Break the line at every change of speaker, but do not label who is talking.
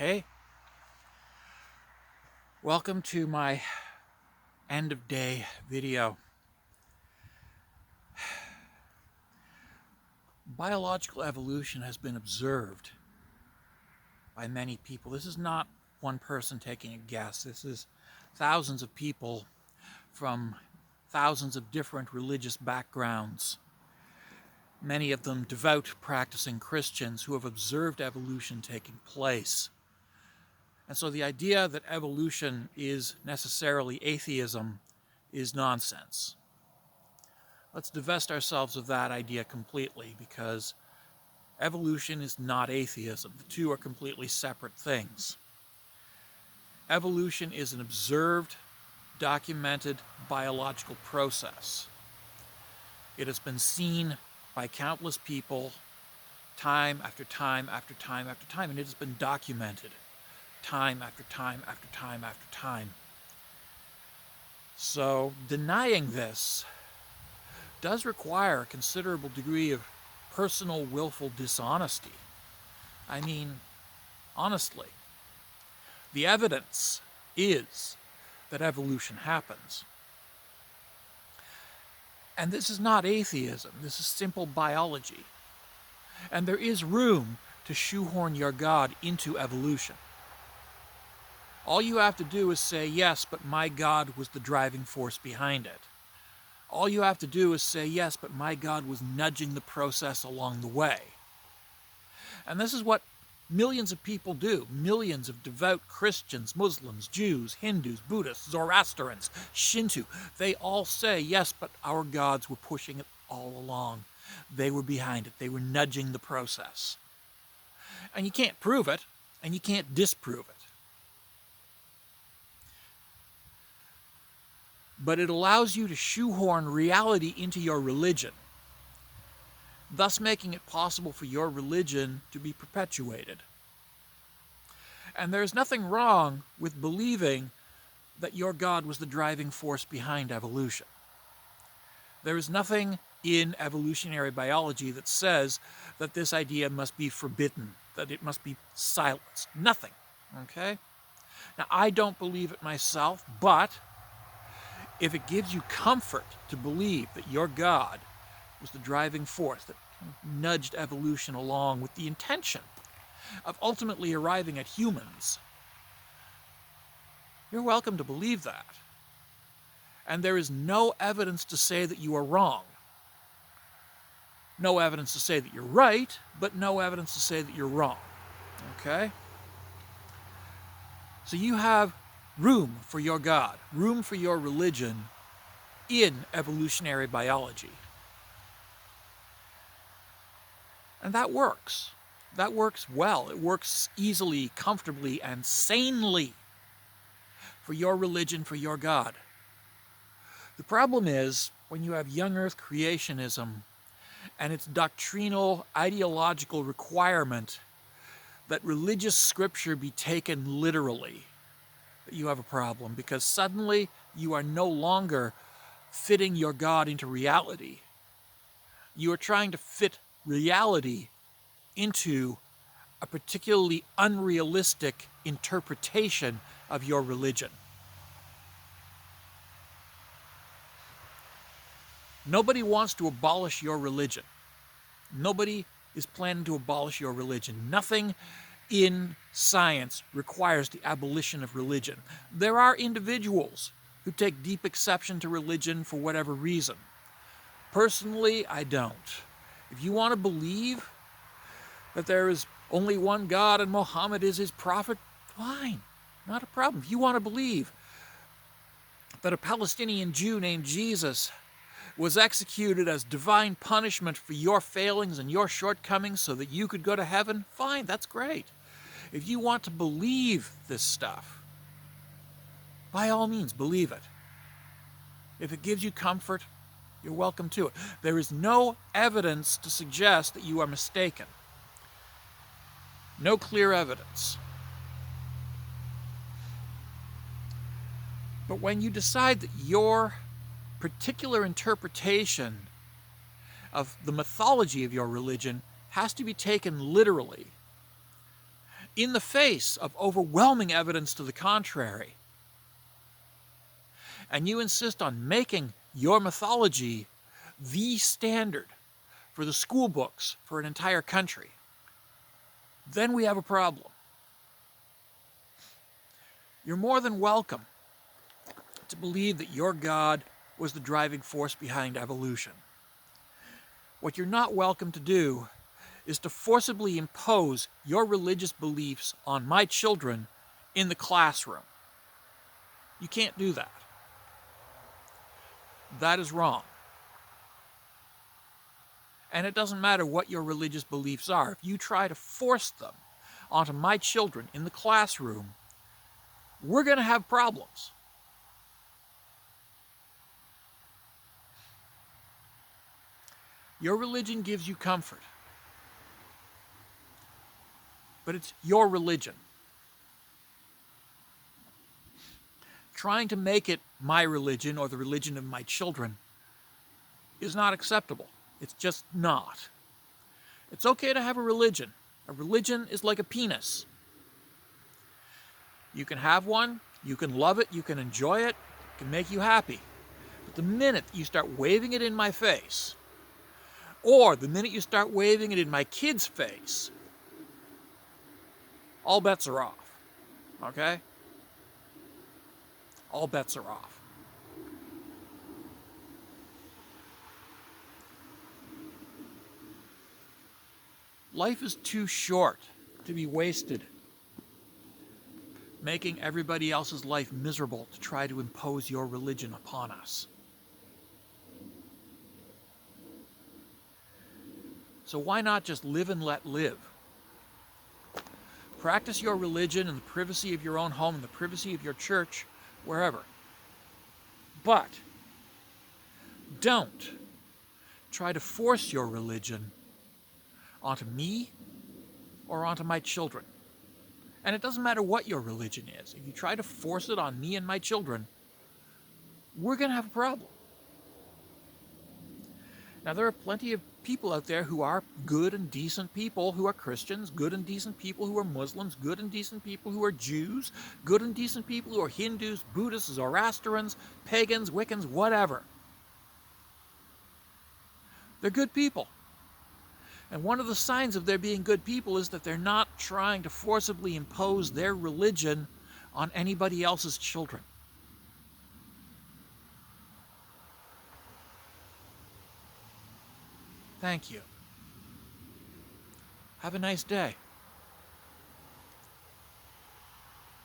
Hey, welcome to my end of day video. Biological evolution has been observed by many people. This is not one person taking a guess. This is thousands of people from thousands of different religious backgrounds, many of them devout practicing Christians who have observed evolution taking place. And so the idea that evolution is necessarily atheism is nonsense. Let's divest ourselves of that idea completely, because evolution is not atheism. The two are completely separate things. Evolution is an observed, documented biological process. It has been seen by countless people time after time after time after time, and it has been documented time after time after time after time. So denying this does require a considerable degree of personal willful dishonesty. I mean, honestly, the evidence is that evolution happens. And this is not atheism, this is simple biology. And there is room to shoehorn your God into evolution. All you have to do is say, yes, but my God was the driving force behind it. All you have to do is say, yes, but my God was nudging the process along the way. And this is what millions of people do. Millions of devout Christians, Muslims, Jews, Hindus, Buddhists, Zoroastrians, Shinto. They all say, yes, but our gods were pushing it all along. They were behind it. They were nudging the process. And you can't prove it, and you can't disprove it. But it allows you to shoehorn reality into your religion, thus making it possible for your religion to be perpetuated. And there's nothing wrong with believing that your God was the driving force behind evolution. There is nothing in evolutionary biology that says that this idea must be forbidden, that it must be silenced. Nothing, okay? Now, I don't believe it myself, but if it gives you comfort to believe that your God was the driving force that nudged evolution along with the intention of ultimately arriving at humans, you're welcome to believe that. And there is no evidence to say that you are wrong. No evidence to say that you're right, but no evidence to say that you're wrong. Okay? So you have room for your God, room for your religion in evolutionary biology. And that works. That works well. It works easily, comfortably, and sanely for your religion, for your God. The problem is when you have young earth creationism and its doctrinal, ideological requirement that religious scripture be taken literally, that you have a problem, because suddenly you are no longer fitting your God into reality. You are trying to fit reality into a particularly unrealistic interpretation of your religion. Nobody wants to abolish your religion. Nobody is planning to abolish your religion. Nothing in science requires the abolition of religion. There are individuals who take deep exception to religion for whatever reason. Personally, I don't. If you want to believe that there is only one God and Muhammad is his prophet, fine, not a problem. If you want to believe that a Palestinian Jew named Jesus was executed as divine punishment for your failings and your shortcomings so that you could go to heaven, fine, that's great. If you want to believe this stuff, by all means, believe it. If it gives you comfort, you're welcome to it. There is no evidence to suggest that you are mistaken. No clear evidence. But when you decide that your particular interpretation of the mythology of your religion has to be taken literally, in the face of overwhelming evidence to the contrary. And you insist on making your mythology the standard for the school books for an entire country, then we have a problem. You're more than welcome to believe that your God was the driving force behind evolution. What you're not welcome to do is to forcibly impose your religious beliefs on my children in the classroom. You can't do that. That is wrong. And it doesn't matter what your religious beliefs are. If you try to force them onto my children in the classroom, we're going to have problems. Your religion gives you comfort, but it's your religion. Trying to make it my religion or the religion of my children is not acceptable. It's just not. It's okay to have a religion. A religion is like a penis. You can have one, you can love it, you can enjoy it, it can make you happy. But the minute you start waving it in my face, or the minute you start waving it in my kid's face, all bets are off. Okay? All bets are off. Life is too short to be wasted making everybody else's life miserable to try to impose your religion upon us. So why not just live and let live? Practice your religion in the privacy of your own home, in the privacy of your church, wherever. But don't try to force your religion onto me or onto my children. And it doesn't matter what your religion is. If you try to force it on me and my children, we're going to have a problem. Now, there are plenty of people out there who are good and decent people who are Christians, good and decent people who are Muslims, good and decent people who are Jews, good and decent people who are Hindus, Buddhists, Zoroastrians, pagans, Wiccans, whatever. They're good people. And one of the signs of their being good people is that they're not trying to forcibly impose their religion on anybody else's children. Thank you. Have a nice day.